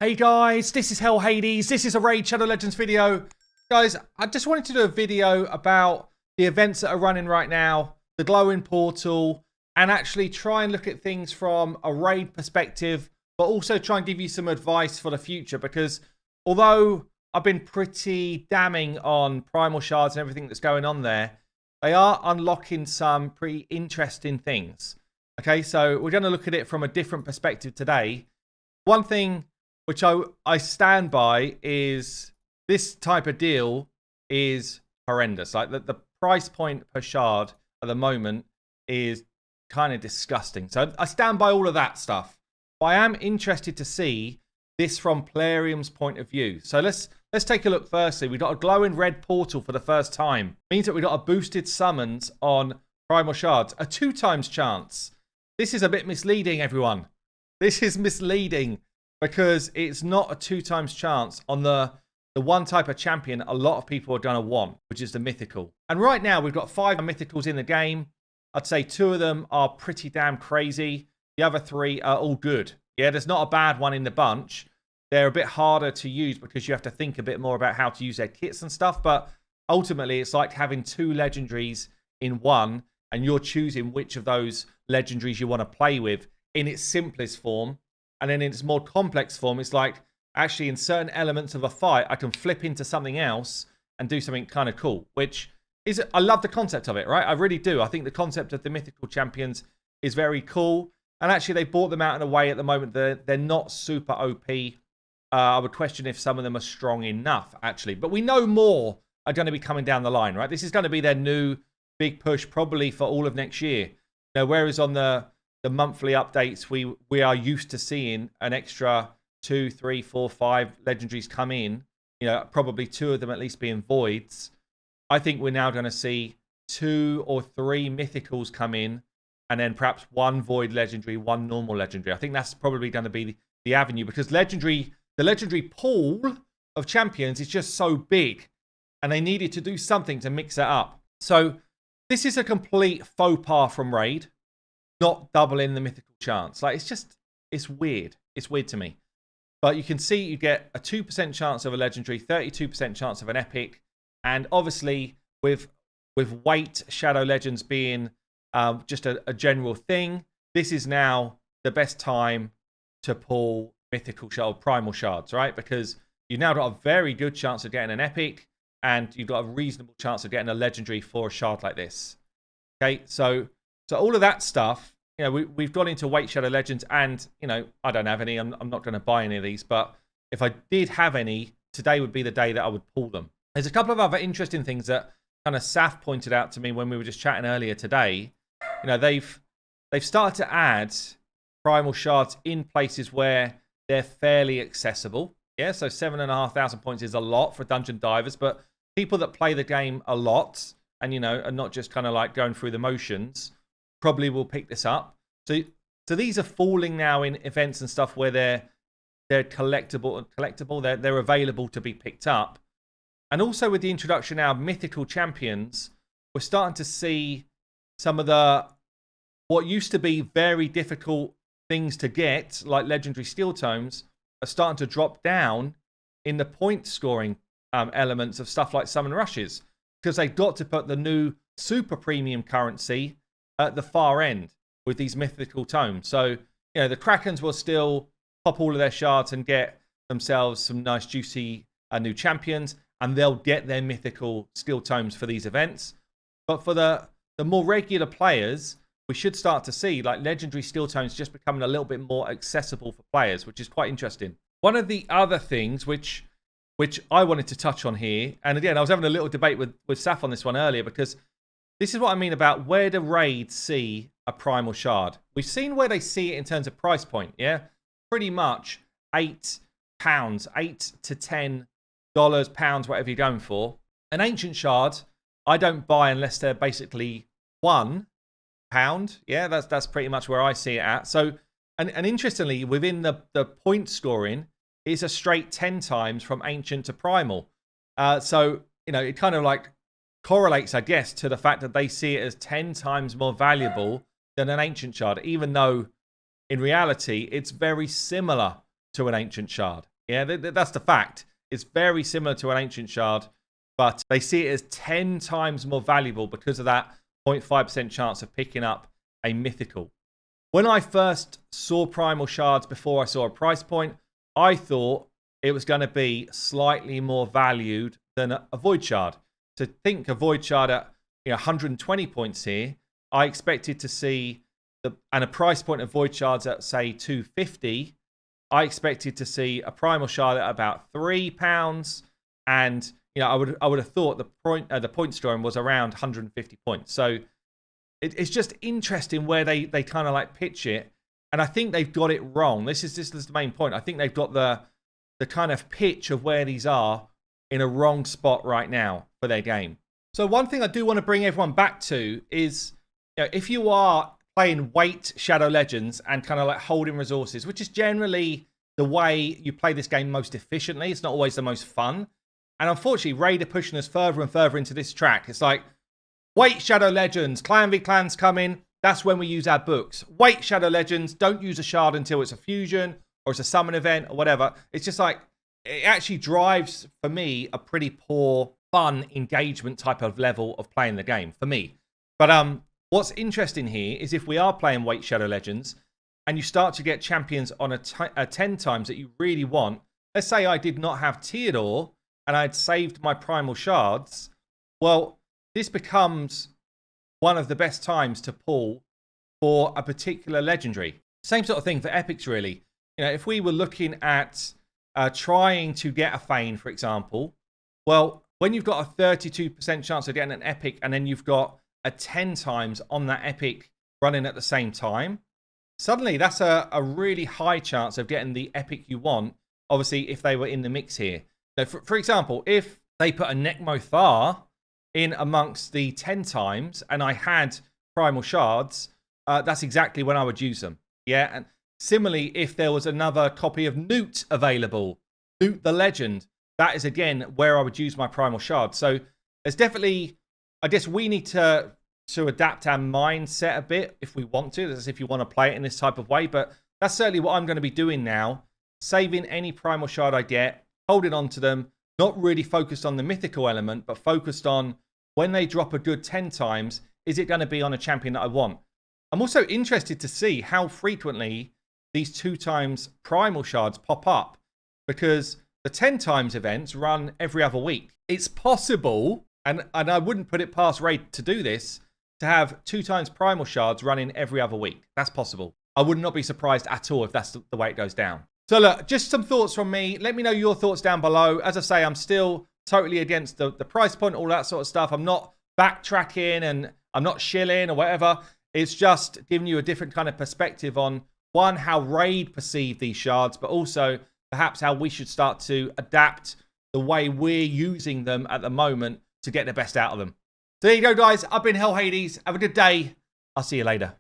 Hey guys, this is Hell Hades. This is a Raid Shadow Legends video. Guys, I just wanted to do a video about the events that are running right now, the glowing portal, and actually try and look at things from a raid perspective, but also try and give you some advice for the future, because although I've been pretty damning on Primal Shards and everything that's going on there, they are unlocking some pretty interesting things. Okay, so we're going to look at it from a different perspective today. One thing which I stand by is this type of deal is horrendous. Like the price point per shard at the moment is kind of disgusting. So I stand by all of that stuff. But I am interested to see this from Plarium's point of view. So let's take a look firstly. We've got a glowing red portal for the first time. Means that we've got a boosted summons on Primal Shards. A 2x chance. This is a bit misleading, everyone. This is misleading because it's not a 2x chance on the one type of champion a lot of people are going to want, which is the mythical. And right now we've got 5 mythicals in the game. I'd say 2 of them are pretty damn crazy. The other 3 are all good. Yeah, there's not a bad one in the bunch. They're a bit harder to use because you have to think a bit more about how to use their kits and stuff. But ultimately, it's like having 2 legendaries in one, and you're choosing which of those legendaries you want to play with in its simplest form. And then in its more complex form, it's like, actually, in certain elements of a fight, I can flip into something else and do something kind of cool, which is, I love the concept of it, right? I really do. I think the concept of the mythical champions is very cool. And actually, they bought them out in a way at the moment that they're not super OP. I would question if some of them are strong enough, actually. But we know more are going to be coming down the line, right? This is going to be their new big push, probably for all of next year. Now, whereas on the monthly updates, we are used to seeing an extra 2, 3, 4, 5 legendaries come in. You know, probably 2 of them at least being voids. I think we're now going to see 2 or 3 mythicals come in, and then perhaps 1 void legendary, 1 normal legendary. I think that's probably going to be the avenue, because the legendary pool of champions is just so big, and they needed to do something to mix it up. So this is a complete faux pas from Raid, not doubling the mythical chance. Like, it's weird. It's weird to me. But you can see you get a 2% chance of a legendary, 32% chance of an epic, and obviously with weight Shadow Legends being just a general thing, this is now the best time to pull mythical shard, Primal Shards, right? Because you've now got a very good chance of getting an epic, and you've got a reasonable chance of getting a legendary for a shard like this. Okay, so all of that stuff, you know, we've gone into weight Shadow Legends, and, you know, I don't have any. I'm not going to buy any of these, but if I did have any, today would be the day that I would pull them. There's a couple of other interesting things that kind of Saf pointed out to me when we were just chatting earlier today. You know, they've started to add Primal Shards in places where they're fairly accessible. Yeah, so 7,500 points is a lot for dungeon divers, but people that play the game a lot and, you know, are not just kind of like going through the motions probably will pick this up. So these are falling now in events and stuff where they're collectible. They're available to be picked up. And also with the introduction now of mythical champions, we're starting to see some of what used to be very difficult things to get, like legendary steel tomes, are starting to drop down in the point scoring elements of stuff like summon rushes, because they got to put the new super premium currency at the far end with these mythical tomes. So, you know, the Krakens will still pop all of their shards and get themselves some nice juicy new champions, and they'll get their mythical steel tomes for these events. But for the more regular players, we should start to see like legendary steel tomes just becoming a little bit more accessible for players, which is quite interesting. One of the other things which I wanted to touch on here, and again, I was having a little debate with Saf on this one earlier, because this is what I mean about where do raids see a Primal Shard. We've seen where they see it in terms of price point, yeah? Pretty much £8, $8 to $10, pounds, whatever you're going for. An Ancient Shard, I don't buy unless they're basically £1. Yeah, that's pretty much where I see it at. So, and interestingly, within the point scoring, it's a straight 10 times from Ancient to Primal. So, you know, it kind of like correlates, I guess, to the fact that they see it as 10 times more valuable than an Ancient Shard, even though in reality, it's very similar to an Ancient Shard. Yeah, that's the fact. It's very similar to an ancient shard, but they see it as 10 times more valuable because of that 0.5% chance of picking up a mythical. When I first saw Primal Shards before I saw a price point, I thought it was going to be slightly more valued than a Void Shard. To think a Void Shard at 120 points here, I expected to see and a price point of Void Shards at say 250. I expected to see a Primal Shard at about £3, and I would have thought the point scoring was around 150 points. So it's just interesting where they kind of like pitch it, and I think they've got it wrong. This is the main point. I think they've got the kind of pitch of where these are in a wrong spot right now for their game. So one thing I do want to bring everyone back to is, if you are playing weight Shadow Legends and kind of like holding resources, which is generally the way you play this game most efficiently. It's not always the most fun. And unfortunately, Raid are pushing us further and further into this track. It's like, wait Shadow Legends, Clan v Clan's coming. That's when we use our books. Wait Shadow Legends, don't use a shard until it's a fusion or it's a summon event or whatever. It's just like, it actually drives, for me, a pretty poor, fun engagement type of level of playing the game, for me. But what's interesting here is if we are playing Weight Shadow Legends and you start to get champions on a 10 times that you really want, let's say I did not have Theodore and I'd saved my Primal Shards, well, this becomes one of the best times to pull for a particular legendary. Same sort of thing for epics, really. If we were looking at trying to get a Fane, for example, well, when you've got a 32% chance of getting an epic and then you've got a 10 times on that epic running at the same time, suddenly that's a really high chance of getting the epic you want, obviously, if they were in the mix here. So, for example, if they put a Necmo Thar in amongst the 10 times and I had Primal Shards, that's exactly when I would use them. Yeah, and similarly, if there was another copy of Newt available, Newt the Legend, that is, again, where I would use my Primal Shards. So there's definitely, I guess we need to adapt our mindset a bit if we want to, as if you want to play it in this type of way. But that's certainly what I'm going to be doing now, saving any Primal Shard I get, holding on to them, not really focused on the mythical element, but focused on when they drop a good 10 times, is it going to be on a champion that I want? I'm also interested to see how frequently these 2 times Primal Shards pop up, because the 10 times events run every other week. It's possible, and I wouldn't put it past Raid to do this, to have 2 times Primal Shards running every other week. That's possible. I would not be surprised at all if that's the way it goes down. So look, just some thoughts from me. Let me know your thoughts down below. As I say, I'm still totally against the price point, all that sort of stuff. I'm not backtracking and I'm not shilling or whatever. It's just giving you a different kind of perspective on, one, how Raid perceive these shards, but also perhaps how we should start to adapt the way we're using them at the moment to get the best out of them. So there you go, guys. I've been Hell Hades. Have a good day. I'll see you later.